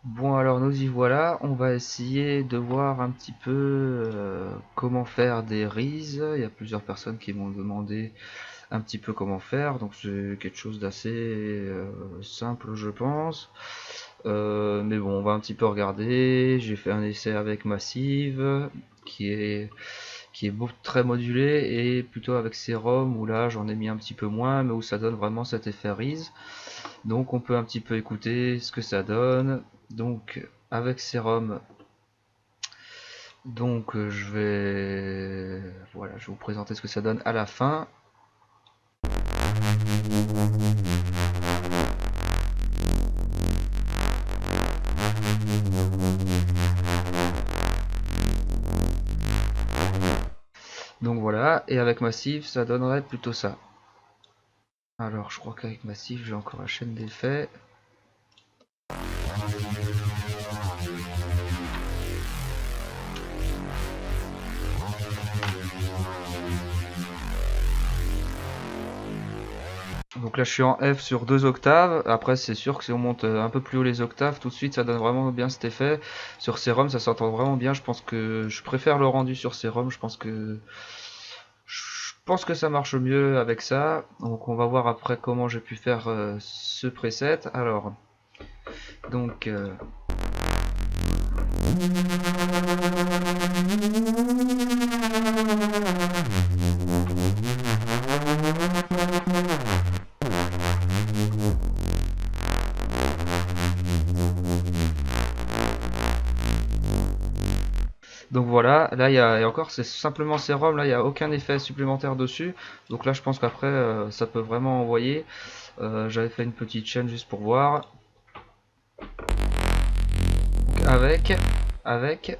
Bon alors nous y voilà, on va essayer de voir un petit peu comment faire des rees. Il y a plusieurs personnes qui m'ont demandé un petit peu comment faire, donc c'est quelque chose d'assez simple je pense. Mais bon, on va un petit peu regarder. J'ai fait un essai avec Massive qui est très modulé et plutôt avec Serum où là j'en ai mis un petit peu moins mais où ça donne vraiment cet effet rees. Donc on peut un petit peu écouter ce que ça donne. Donc avec Serum, donc je vais vous présenter ce que ça donne à la fin. Donc voilà, et avec Massive, ça donnerait plutôt ça. Alors je crois qu'avec Massive, j'ai encore la chaîne d'effets. Donc là je suis en F sur 2 octaves, après c'est sûr que si on monte un peu plus haut les octaves, tout de suite ça donne vraiment bien cet effet. Sur Serum ça s'entend vraiment bien, je pense que je préfère le rendu sur Serum, je pense que ça marche mieux avec ça. Donc on va voir après comment j'ai pu faire ce preset. Alors, donc voilà, là il y a encore, c'est simplement sérum, là il n'y a aucun effet supplémentaire dessus. Donc là je pense qu'après ça peut vraiment envoyer. J'avais fait une petite chaîne juste pour voir. Donc avec.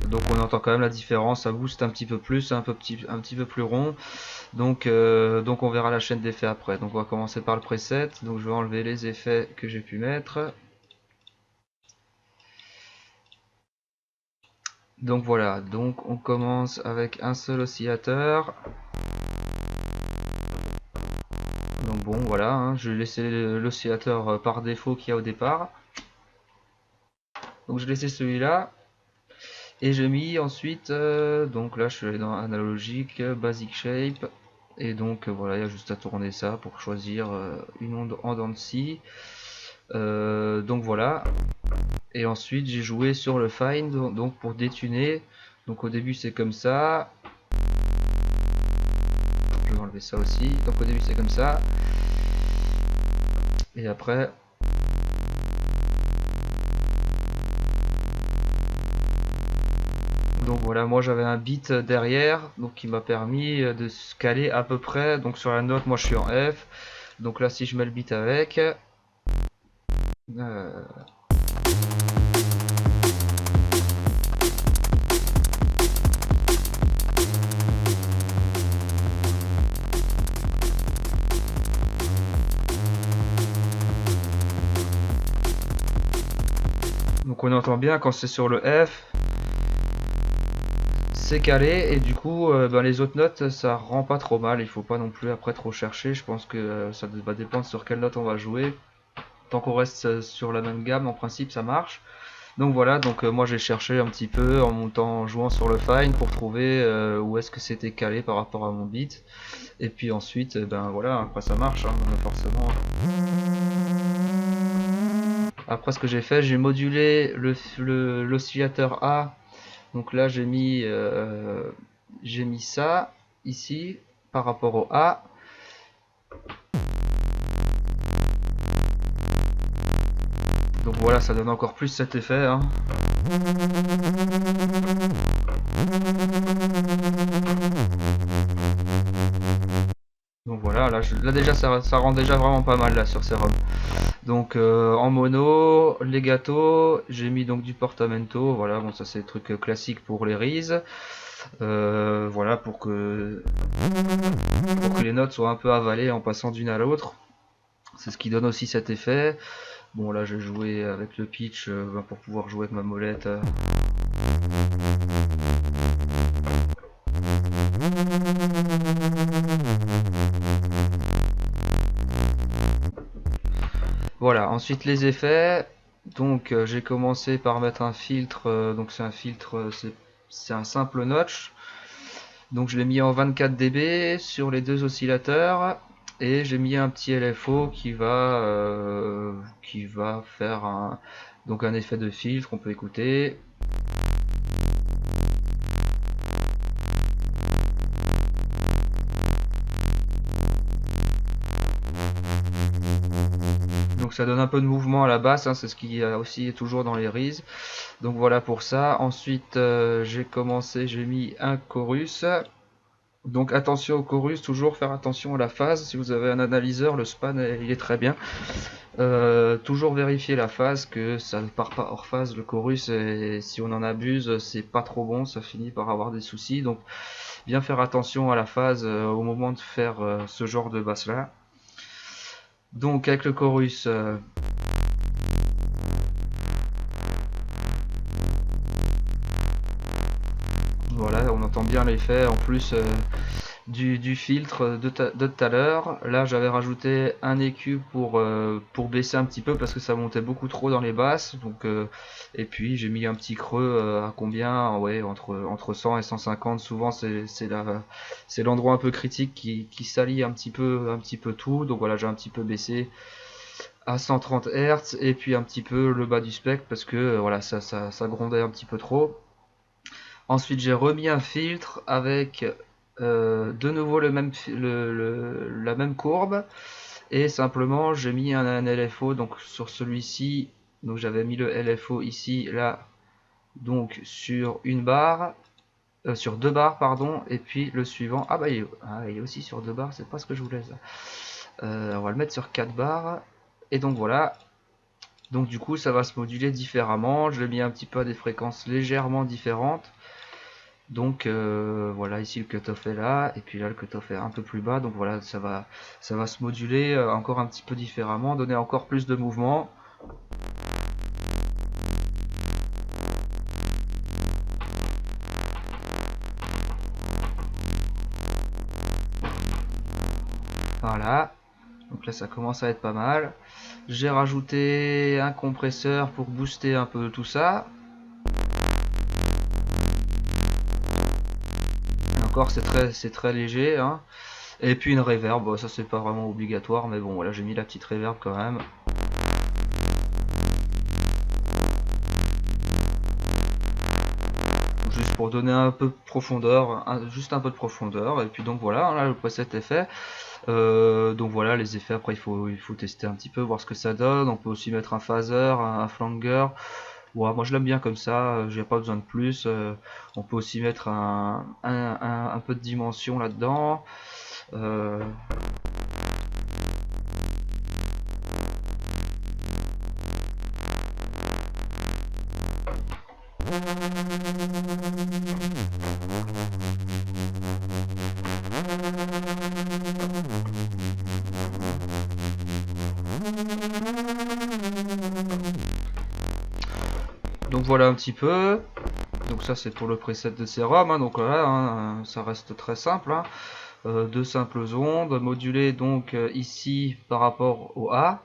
Donc on entend quand même la différence, ça booste un petit peu plus, c'est un petit peu plus rond. Donc on verra la chaîne d'effets après. Donc on va commencer par le preset. Donc je vais enlever les effets que j'ai pu mettre. Donc voilà, donc on commence avec un seul oscillateur. Donc bon voilà, hein, je vais laisser l'oscillateur par défaut qu'il y a au départ. Donc je laissé celui-là. Et j'ai mis ensuite, donc là je suis allé dans analogique, basic shape. Et donc voilà, il y a juste à tourner ça pour choisir une onde en dents de scie. Donc voilà. Et ensuite j'ai joué sur le fine, donc pour détuner. Donc au début c'est comme ça. Je vais enlever ça aussi. Donc au début c'est comme ça. Et après donc voilà, moi j'avais un beat derrière, donc qui m'a permis de se caler à peu près. Donc sur la note, moi je suis en F. Donc là si je mets le beat avec, euh, donc on entend bien quand c'est sur le F, c'est calé et du coup ben, les autres notes ça rend pas trop mal. Il faut pas non plus après trop chercher. Je pense que ça va dépendre sur quelle note on va jouer. Tant qu'on reste sur la même gamme, en principe ça marche. Donc voilà, donc moi j'ai cherché un petit peu en montant, en jouant sur le fine pour trouver où est-ce que c'était calé par rapport à mon beat. Et puis ensuite, ben voilà, après ça marche, hein, forcément. Après ce que j'ai fait, j'ai modulé l'oscillateur A. Donc là j'ai mis ça ici par rapport au A. Donc voilà, ça donne encore plus cet effet, hein. Donc voilà, là déjà ça rend déjà vraiment pas mal là sur Serum. Donc en mono, legato, j'ai mis donc du portamento, voilà, bon ça c'est le truc classique pour les rees. Voilà pour que les notes soient un peu avalées en passant d'une à l'autre. C'est ce qui donne aussi cet effet. Bon là j'ai joué avec le pitch pour pouvoir jouer avec ma molette. Voilà, ensuite les effets. Donc j'ai commencé par mettre un filtre, donc c'est un filtre, c'est un simple notch. Donc je l'ai mis en 24 dB sur les deux oscillateurs et j'ai mis un petit LFO qui va faire donc un effet de filtre, on peut écouter. Donc ça donne un peu de mouvement à la basse, hein, c'est ce qui aussi est toujours dans les Reese. Donc voilà pour ça. Ensuite j'ai mis un chorus. Donc attention au chorus, toujours faire attention à la phase. Si vous avez un analyseur, le span il est très bien. Toujours vérifier la phase, que ça ne part pas hors phase le chorus, et si on en abuse c'est pas trop bon, ça finit par avoir des soucis. Donc bien faire attention à la phase au moment de faire ce genre de basse là. Donc avec le chorus, voilà, on entend bien l'effet en plus du filtre de tout à l'heure. Là j'avais rajouté un EQ pour baisser un petit peu parce que ça montait beaucoup trop dans les basses. Donc, et puis j'ai mis un petit creux à combien, ouais, entre 100 et 150. Souvent c'est l'endroit un peu critique qui salit un petit peu tout. Donc voilà, j'ai un petit peu baissé à 130 Hz et puis un petit peu le bas du spectre parce que voilà, ça grondait un petit peu trop. Ensuite, j'ai remis un filtre avec de nouveau la même courbe et simplement j'ai mis un LFO donc sur celui-ci. Donc j'avais mis le LFO ici, là, donc sur une barre, sur deux barres pardon, et puis le suivant. Ah bah il est aussi sur deux barres, c'est pas ce que je voulais ça. On va le mettre sur 4 barres et donc voilà. Donc du coup ça va se moduler différemment. Je l'ai mis un petit peu à des fréquences légèrement différentes. Donc voilà, ici le cutoff est là, et puis là le cutoff est un peu plus bas, donc voilà, ça va se moduler encore un petit peu différemment, donner encore plus de mouvement. Voilà, donc là ça commence à être pas mal. J'ai rajouté un compresseur pour booster un peu tout ça. Et encore c'est très léger, hein. Et puis une reverb, bon, ça c'est pas vraiment obligatoire, mais bon voilà, j'ai mis la petite reverb quand même. Juste pour donner un peu de profondeur, juste un peu de profondeur, et puis donc voilà, là le preset est fait. Donc voilà, les effets après il faut tester un petit peu, voir ce que ça donne. On peut aussi mettre un phaser, un flanger. Ouais, moi je l'aime bien comme ça, j'ai pas besoin de plus. On peut aussi mettre un peu de dimension là-dedans. Euh, donc voilà un petit peu. Donc ça c'est pour le preset de sérum, hein. Donc voilà, hein, ça reste très simple, hein. Deux simples ondes modulées donc ici par rapport au A.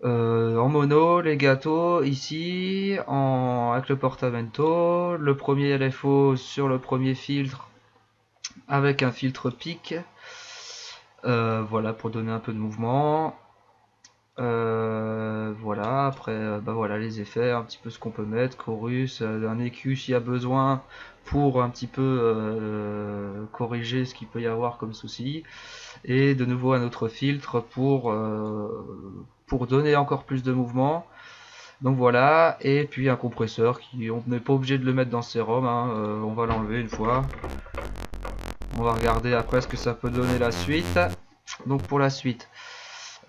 En mono, les gâteaux ici, avec le portamento, le premier LFO sur le premier filtre avec un filtre pic. Voilà pour donner un peu de mouvement. Voilà, après bah voilà les effets, un petit peu ce qu'on peut mettre, chorus, un EQ s'il y a besoin pour un petit peu corriger ce qu'il peut y avoir comme souci, et de nouveau un autre filtre pour donner encore plus de mouvement. Donc voilà, et puis un compresseur qui, on n'est pas obligé de le mettre dans Serum, hein, on va l'enlever une fois. On va regarder après ce que ça peut donner la suite. Donc pour la suite,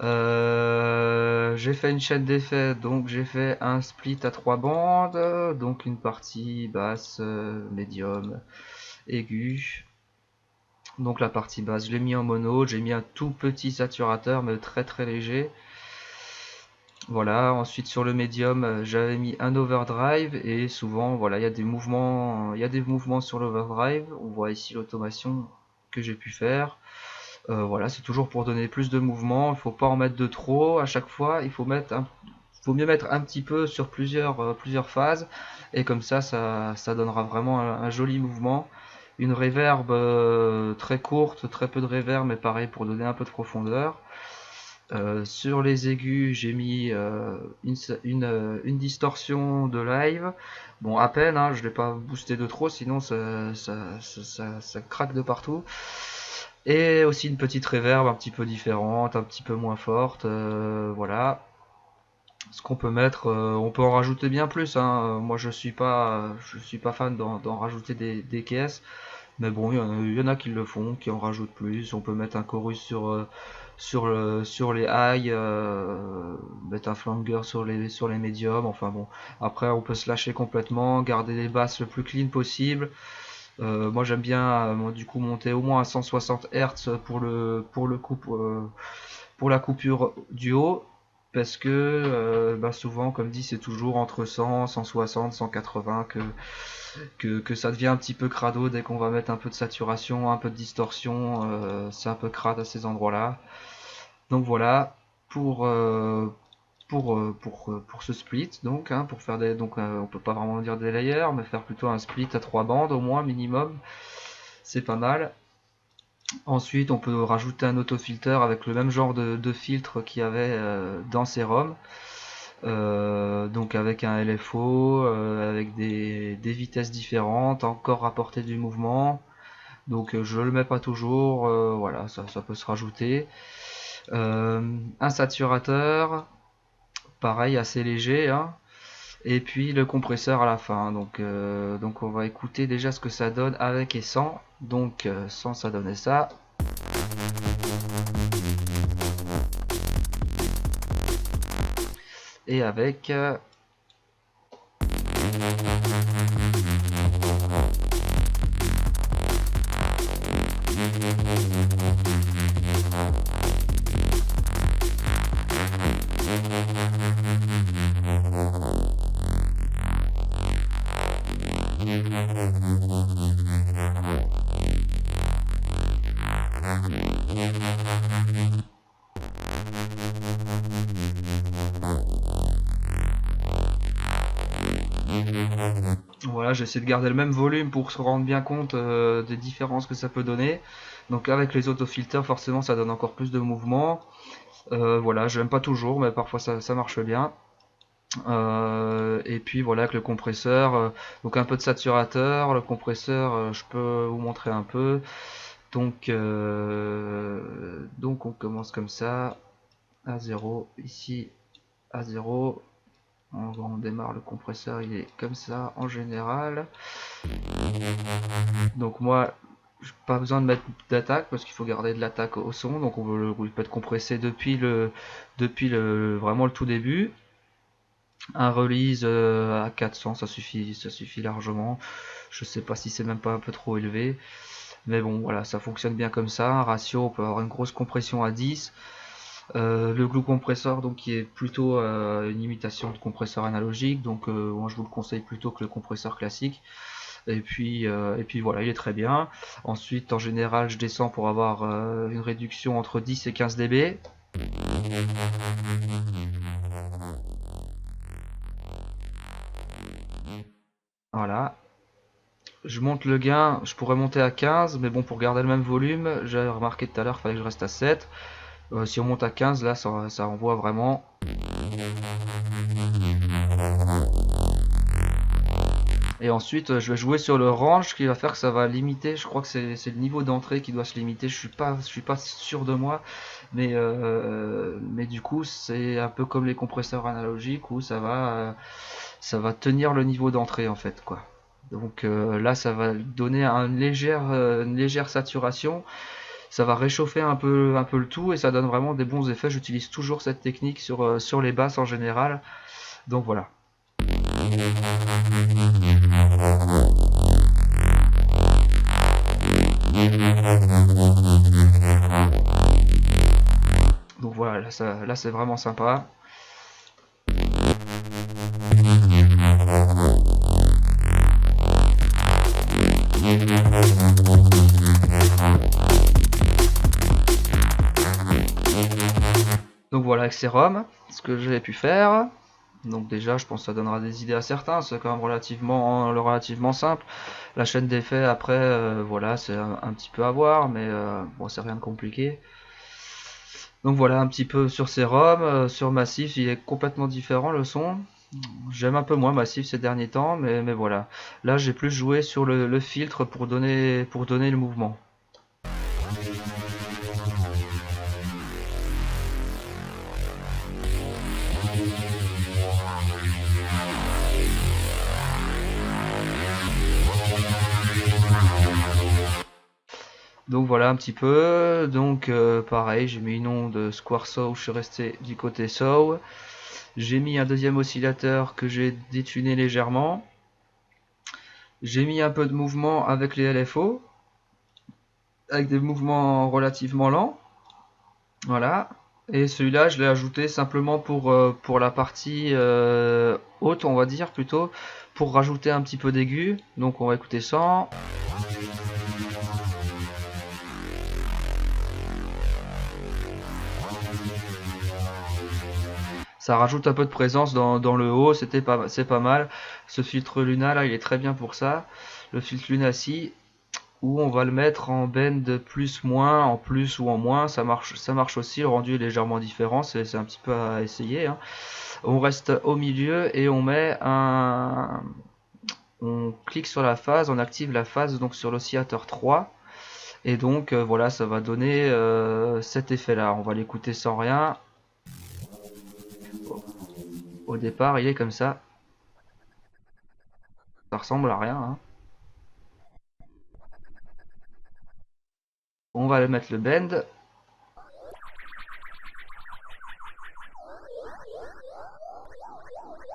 j'ai fait une chaîne d'effets, donc j'ai fait un split à 3 bandes, donc une partie basse, médium, aiguë. Donc la partie basse, je l'ai mis en mono, j'ai mis un tout petit saturateur, mais très très léger. Voilà, ensuite sur le médium, j'avais mis un overdrive, et souvent voilà, il y a des mouvements sur l'overdrive. On voit ici l'automation que j'ai pu faire. Voilà, c'est toujours pour donner plus de mouvement. Il faut pas en mettre de trop à chaque fois. Faut mieux mettre un petit peu sur plusieurs phases, et comme ça donnera vraiment un joli mouvement. Une reverb très courte, très peu de reverb, mais pareil pour donner un peu de profondeur. Sur les aigus, j'ai mis une distorsion de live. Bon, à peine, hein, je l'ai pas boosté de trop, sinon ça craque de partout. Et aussi une petite reverb un petit peu différente, un petit peu moins forte. Voilà. Ce qu'on peut mettre, on peut en rajouter bien plus, hein. Moi, je suis pas fan d'en rajouter des caisses. Mais bon, il y en a qui le font, qui en rajoutent plus. On peut mettre un chorus sur les highs, mettre un flanger sur les médiums. Enfin bon, après on peut se lâcher complètement, garder les basses le plus clean possible. Moi j'aime bien du coup monter au moins à 160 Hz pour la coupure du haut. Parce que souvent, comme dit, c'est toujours entre 100, 160, 180 que ça devient un petit peu crado dès qu'on va mettre un peu de saturation, un peu de distorsion. C'est un peu crade à ces endroits-là. Donc voilà pour pour ce split, donc hein, pour faire on peut pas vraiment dire des layers, mais faire plutôt un split à 3 bandes au moins minimum, c'est pas mal. Ensuite, on peut rajouter un autofilter avec le même genre de filtre qu'il y avait dans Serum. Donc avec un LFO, avec des vitesses différentes, encore rapporter du mouvement. Donc je le mets pas toujours, voilà, ça peut se rajouter. Un saturateur, pareil, assez léger, hein. Et puis le compresseur à la fin. Donc on va écouter déjà ce que ça donne avec et sans. Donc sans, ça donnait ça. Et avec voilà, j'essaie de garder le même volume pour se rendre bien compte des différences que ça peut donner. Donc avec les autofilters, forcément, ça donne encore plus de mouvement. Voilà, je n'aime pas toujours, mais parfois ça marche bien. Et puis voilà, avec le compresseur, donc un peu de saturateur. Le compresseur, je peux vous montrer un peu. Donc on commence comme ça, à 0, ici à 0. On démarre le compresseur, il est comme ça en général. Donc moi, pas besoin de mettre d'attaque parce qu'il faut garder de l'attaque au son. Donc il peut être compressé depuis vraiment le tout début. Un release à 400, ça suffit largement. Je sais pas si c'est même pas un peu trop élevé. Mais bon, voilà, ça fonctionne bien comme ça. Un ratio, on peut avoir une grosse compression à 10. Le glue compresseur, donc qui est plutôt une imitation de compresseur analogique, donc moi je vous le conseille plutôt que le compresseur classique. Et puis voilà, il est très bien. Ensuite, en général, je descends pour avoir une réduction entre 10 et 15 dB. Voilà. Je monte le gain, je pourrais monter à 15, mais bon, pour garder le même volume, j'ai remarqué tout à l'heure, il fallait que je reste à 7. Si on monte à 15, là, ça envoie vraiment. Et ensuite, je vais jouer sur le range, qui va faire que ça va limiter. Je crois que c'est le niveau d'entrée qui doit se limiter. Je suis pas sûr de moi, mais du coup, c'est un peu comme les compresseurs analogiques où ça va tenir le niveau d'entrée en fait, quoi. Donc là, ça va donner une légère saturation. Ça va réchauffer un peu le tout et ça donne vraiment des bons effets. J'utilise toujours cette technique sur les basses en général. Donc voilà. Donc voilà, là c'est vraiment sympa. Donc voilà avec ces ROM, ce que j'ai pu faire. Donc déjà je pense que ça donnera des idées à certains, c'est quand même relativement simple. La chaîne d'effets après, voilà, c'est un petit peu à voir, mais bon, c'est rien de compliqué. Donc voilà un petit peu sur ces ROM, sur Massif il est complètement différent le son. J'aime un peu moins Massif ces derniers temps, mais voilà. Là j'ai plus joué sur le filtre pour donner le mouvement. Donc voilà un petit peu. Donc pareil, j'ai mis une onde Square Saw, je suis resté du côté Saw. J'ai mis un deuxième oscillateur que j'ai détuné légèrement. J'ai mis un peu de mouvement avec les LFO, avec des mouvements relativement lents. Voilà. Et celui-là, je l'ai ajouté simplement pour la partie haute, on va dire plutôt, pour rajouter un petit peu d'aigu. Donc on va écouter ça. Ça rajoute un peu de présence dans le haut, c'est pas mal. Ce filtre Luna là, il est très bien pour ça. Le filtre Lunacy, où on va le mettre en bend plus moins, en plus ou en moins, ça marche aussi. Le rendu est légèrement différent, c'est un petit peu à essayer. Hein. On reste au milieu et on clique sur la phase, on active la phase donc sur l'oscillateur 3. Et donc voilà, ça va donner cet effet là. On va l'écouter sans rien. Au départ, il est comme ça. Ça ressemble à rien. Hein. On va le mettre le bend.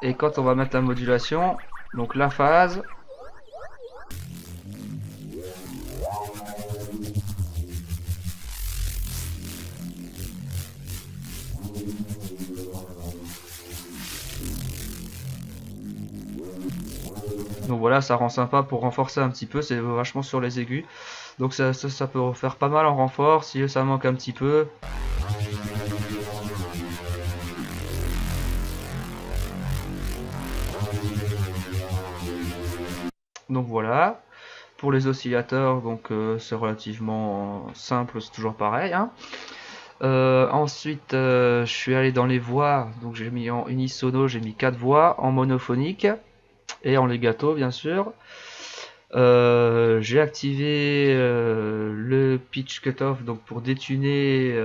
Et quand on va mettre la modulation, donc la phase, donc voilà, ça rend sympa pour renforcer un petit peu, c'est vachement sur les aigus. Donc ça peut faire pas mal en renfort si ça manque un petit peu. Donc voilà. Pour les oscillateurs, donc c'est relativement simple, c'est toujours pareil. Hein. Ensuite, je suis allé dans les voix, donc j'ai mis en unisono, j'ai mis 4 voix en monophonique et en legato bien sûr. J'ai activé le pitch cutoff donc pour détuner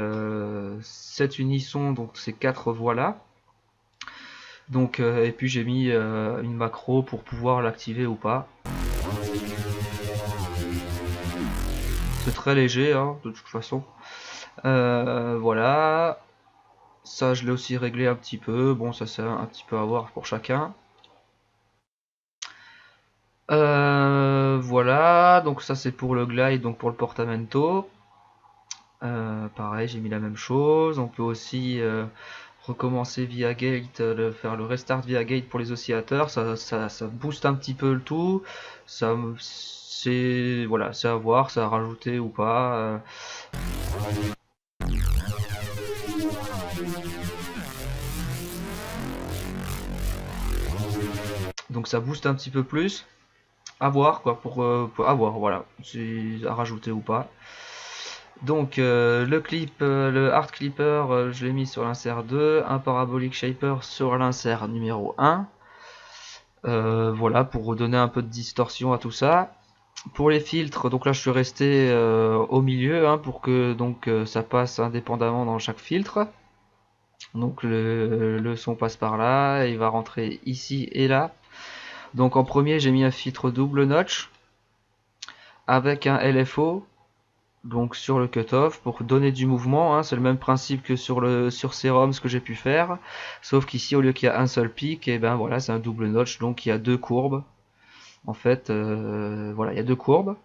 cet unisson, donc ces 4 voix là. Donc, et puis j'ai mis une macro pour pouvoir l'activer ou pas. C'est très léger hein, de toute façon. Voilà. Ça je l'ai aussi réglé un petit peu. Bon ça c'est un petit peu à voir pour chacun. Voilà, donc ça c'est pour le glide, donc pour le portamento. Pareil, j'ai mis la même chose. On peut aussi recommencer via gate, faire le restart via gate pour les oscillateurs. Ça booste un petit peu le tout. C'est voilà, c'est à voir, ça a rajouté ou pas. Donc ça booste un petit peu plus. À voir quoi, pour à voir, voilà, c'est à rajouter ou pas. Donc le hard clipper, je l'ai mis sur l'insert 2, un parabolic shaper sur l'insert numéro 1. Voilà, pour redonner un peu de distorsion à tout ça. Pour les filtres, donc là je suis resté au milieu hein, pour que donc ça passe indépendamment dans chaque filtre. Donc le son passe par là, il va rentrer ici et là. Donc en premier j'ai mis un filtre double notch avec un LFO donc sur le cutoff pour donner du mouvement. Hein, c'est le même principe que sur Serum ce que j'ai pu faire, sauf qu'ici au lieu qu'il y a un seul pic, et ben voilà c'est un double notch donc il y a deux courbes. En fait, voilà, il y a deux courbes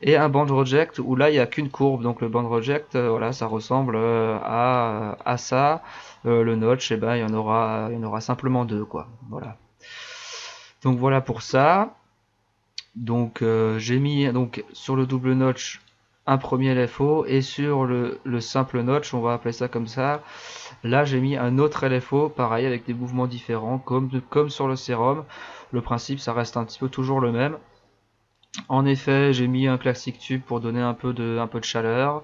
et un band reject où là il n'y a qu'une courbe. Donc le band reject, voilà, ça ressemble à ça. Le notch, et ben il y en aura simplement deux, quoi. Voilà. Donc voilà pour ça. Donc j'ai mis donc sur le double notch un premier LFO, et sur le simple notch, on va appeler ça comme ça, là j'ai mis un autre LFO, pareil avec des mouvements différents, comme sur le sérum. Le principe ça reste un petit peu toujours le même. En effet, j'ai mis un classique tube pour donner un peu de chaleur.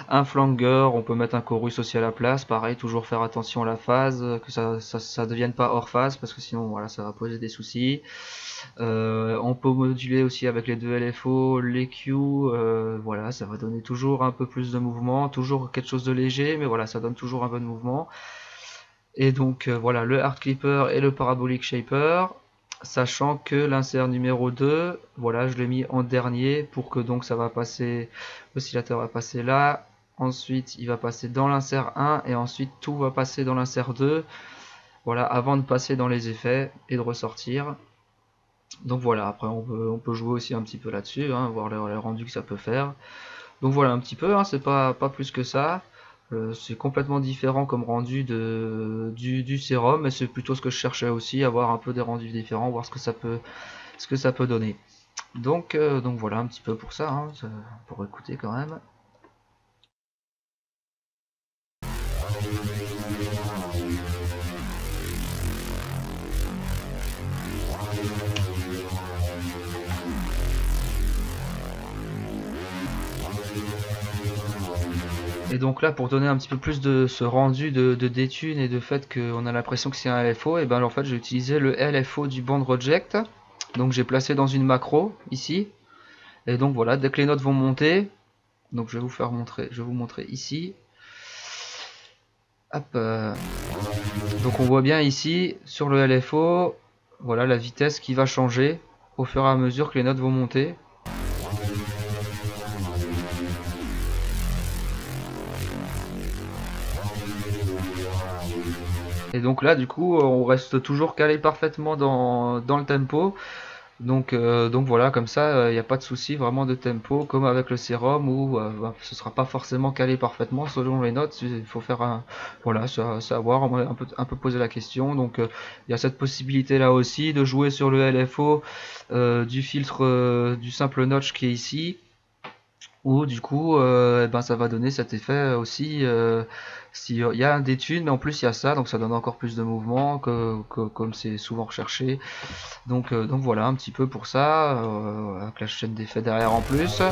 Un flanger, on peut mettre un chorus aussi à la place. Pareil, toujours faire attention à la phase, que ça devienne pas hors phase, parce que sinon voilà, ça va poser des soucis. On peut moduler aussi avec les deux LFO, les Q, voilà, ça va donner toujours un peu plus de mouvement, toujours quelque chose de léger, mais voilà, ça donne toujours un peu de mouvement. Et donc voilà, le hard clipper et le parabolic shaper, sachant que l'insert numéro 2, voilà, je l'ai mis en dernier pour que donc ça va passer, l'oscillateur va passer là, ensuite il va passer dans l'insert 1 et ensuite tout va passer dans l'insert 2, voilà, avant de passer dans les effets et de ressortir. Donc voilà, après on peut jouer aussi un petit peu là-dessus, hein, voir les rendus que ça peut faire. Donc voilà un petit peu, hein, c'est pas plus que ça. C'est complètement différent comme rendu du sérum, mais c'est plutôt ce que je cherchais aussi, avoir un peu des rendus différents, voir ce que ça peut donner. Donc voilà un petit peu pour ça, hein, pour écouter quand même. Et donc là, pour donner un petit peu plus de ce rendu de détune et de fait qu'on a l'impression que c'est un LFO, et ben en fait j'ai utilisé le LFO du band reject. Donc j'ai placé dans une macro ici. Et donc voilà, dès que les notes vont monter, donc je vais vous montrer ici. Hop, donc on voit bien ici sur le LFO, voilà la vitesse qui va changer au fur et à mesure que les notes vont monter. Et donc là du coup on reste toujours calé parfaitement dans le tempo. Donc voilà, comme ça, il n'y a pas de souci vraiment de tempo, comme avec le sérum où ce sera pas forcément calé parfaitement selon les notes. Il faut faire voilà, savoir, un peu poser la question. Donc il y a cette possibilité là aussi de jouer sur le LFO du filtre du simple notch qui est ici, où du coup ça va donner cet effet aussi. S'il y a un détune, mais en plus il y a ça, donc ça donne encore plus de mouvement, comme c'est souvent recherché. Donc voilà un petit peu pour ça, avec la chaîne d'effets derrière en plus.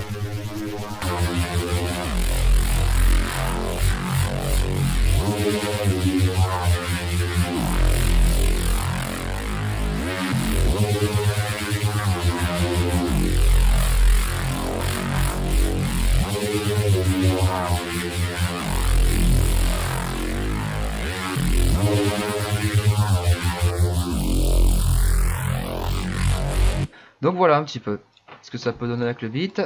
Donc voilà un petit peu ce que ça peut donner avec le beat.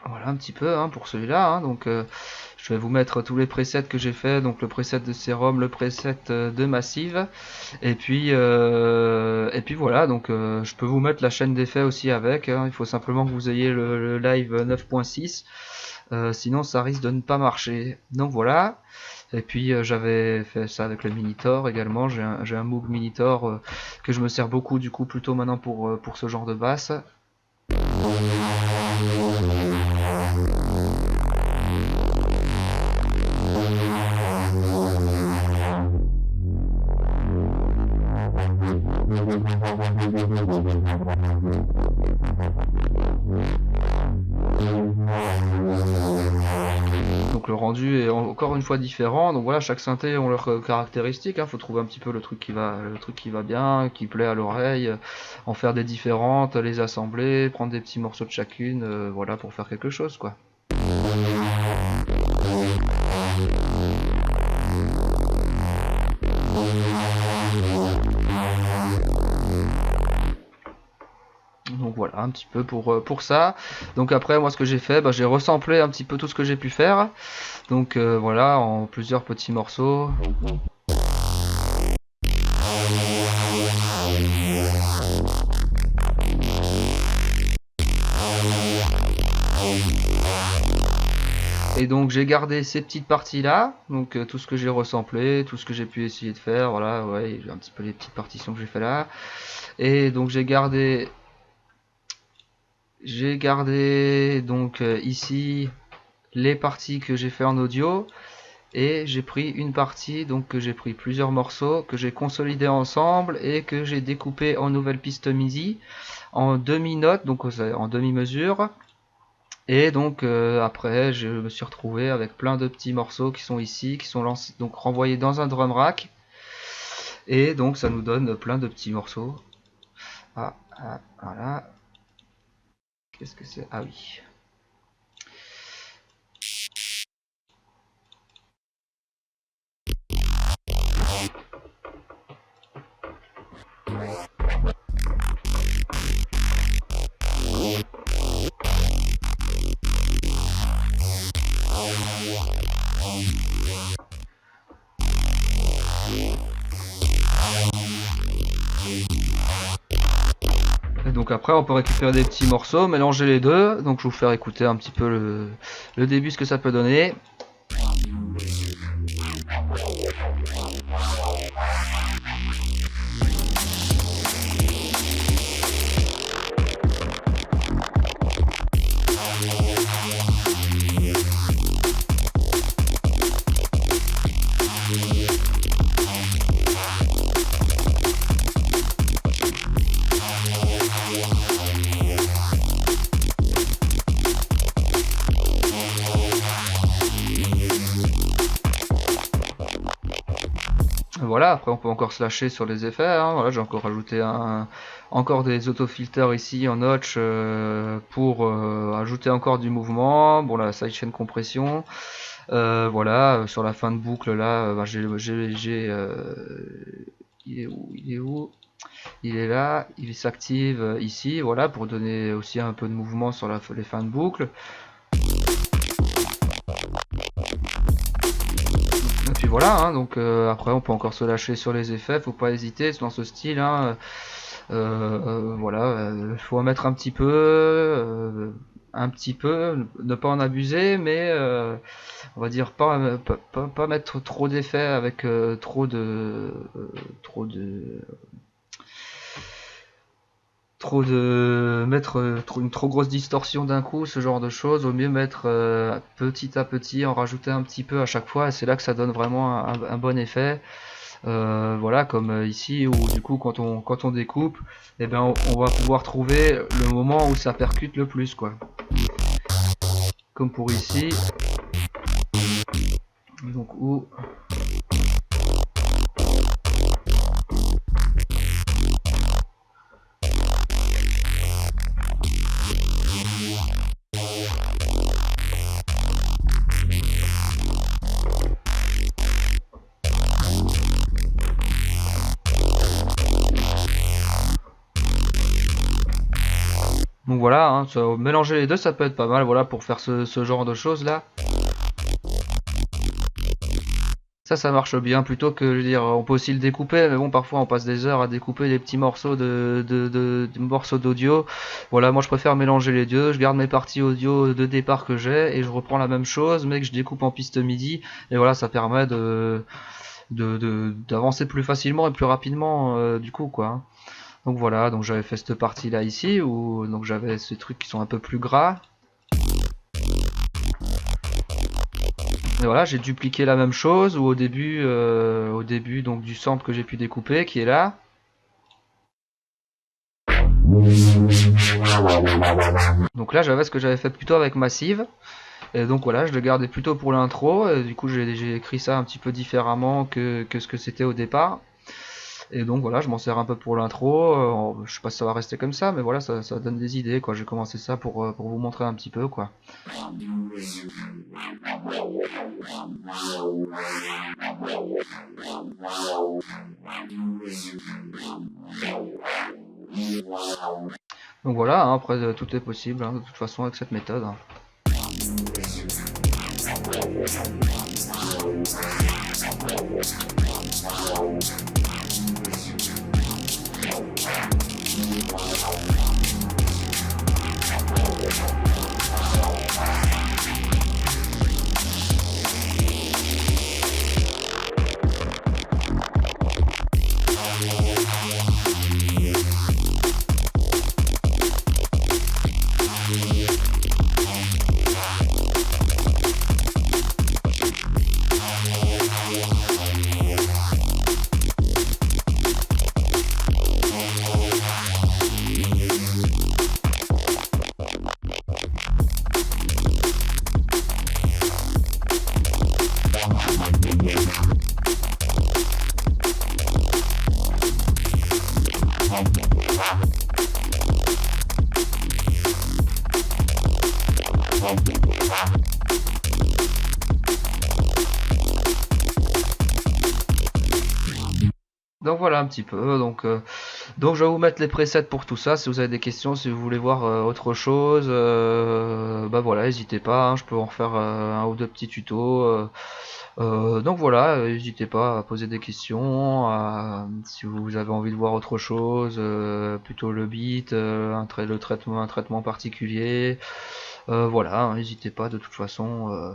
Voilà un petit peu hein, pour celui-là. Hein, donc je vais vous mettre tous les presets que j'ai fait, donc le preset de sérum, le preset de massive, et puis voilà. Donc je peux vous mettre la chaîne d'effets aussi avec. Hein, il faut simplement que vous ayez le live 9.6. Sinon ça risque de ne pas marcher. Donc voilà. Et puis j'avais fait ça avec le Minitor également. J'ai un Moog Minitor que je me sers beaucoup du coup plutôt maintenant pour ce genre de basse. Donc le rendu est encore une fois différent. Donc voilà, chaque synthé ont leurs caractéristiques. Faut trouver un petit peu le truc qui va bien, qui plaît à l'oreille, en faire des différentes, les assembler, prendre des petits morceaux de chacune, voilà pour faire quelque chose quoi. Donc voilà un petit peu pour ça. Donc après moi ce que j'ai fait, j'ai resamplé un petit peu tout ce que j'ai pu faire. Donc voilà en plusieurs petits morceaux. Et donc j'ai gardé ces petites parties là, donc tout ce que j'ai ressemblé, tout ce que j'ai pu essayer de faire, voilà, ouais, un petit peu les petites partitions que j'ai fait là. Et donc j'ai gardé donc ici les parties que j'ai fait en audio, et j'ai pris une partie, donc que j'ai pris plusieurs morceaux, que j'ai consolidé ensemble et que j'ai découpé en nouvelles pistes MIDI en demi-notes, donc en demi-mesure. Et donc après je me suis retrouvé avec plein de petits morceaux qui sont ici, qui sont lancés, donc renvoyés dans un drum rack, et donc ça nous donne plein de petits morceaux. Voilà. Qu'est-ce que c'est? Ah oui. Et donc après on peut récupérer des petits morceaux, mélanger les deux, donc je vais vous faire écouter un petit peu le début, ce que ça peut donner. Voilà, après on peut encore se lâcher sur les effets, hein. Voilà, j'ai encore rajouté encore des autofilters ici en notch pour ajouter encore du mouvement. Bon, la sidechain compression. Voilà, sur la fin de boucle là, il est où? Il est où? Il est là, il s'active ici, voilà, pour donner aussi un peu de mouvement sur les fins de boucle. Et puis voilà, hein, donc après on peut encore se lâcher sur les effets, faut pas hésiter dans ce style, hein, voilà, faut en mettre un petit peu, ne pas en abuser, mais on va dire pas mettre trop d'effets avec trop de mettre une trop grosse distorsion d'un coup, ce genre de choses. Au mieux mettre petit à petit, en rajouter un petit peu à chaque fois, et c'est là que ça donne vraiment un bon effet. Voilà, comme ici où du coup quand on découpe, et ben on va pouvoir trouver le moment où ça percute le plus, quoi. Comme pour ici, donc où donc voilà, hein, mélanger les deux, ça peut être pas mal, voilà, pour faire ce genre de choses là. Ça marche bien, plutôt que, je veux dire, on peut aussi le découper, mais bon, parfois on passe des heures à découper des petits morceaux de morceaux d'audio. Voilà, moi je préfère mélanger les deux, je garde mes parties audio de départ que j'ai, et je reprends la même chose, mais que je découpe en piste MIDI, et voilà, ça permet d'avancer plus facilement et plus rapidement, du coup, quoi. Donc voilà, donc j'avais fait cette partie là ici, où donc j'avais ces trucs qui sont un peu plus gras. Et voilà, j'ai dupliqué la même chose, ou au début donc du sample que j'ai pu découper, qui est là. Donc là j'avais ce que j'avais fait plutôt avec Massive, et donc voilà, je le gardais plutôt pour l'intro, et du coup j'ai écrit ça un petit peu différemment que ce que c'était au départ. Et donc voilà, je m'en sers un peu pour l'intro, je sais pas si ça va rester comme ça, mais voilà, ça donne des idées, quoi. J'ai commencé ça pour vous montrer un petit peu, quoi. Donc voilà, hein, après tout est possible, hein, de toute façon avec cette méthode, hein. Donc voilà un petit peu, donc je vais vous mettre les presets pour tout ça, si vous avez des questions, si vous voulez voir autre chose, bah voilà, n'hésitez pas, hein, je peux en refaire un ou deux petits tutos, donc voilà, n'hésitez pas à poser des questions, si vous avez envie de voir autre chose, plutôt le beat, un traitement particulier, voilà, hein, n'hésitez pas de toute façon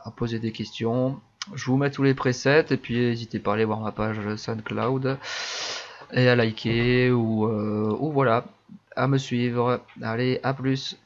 à poser des questions. Je vous mets tous les presets et puis n'hésitez pas à aller voir ma page SoundCloud et à liker ou voilà, à me suivre. Allez, à plus.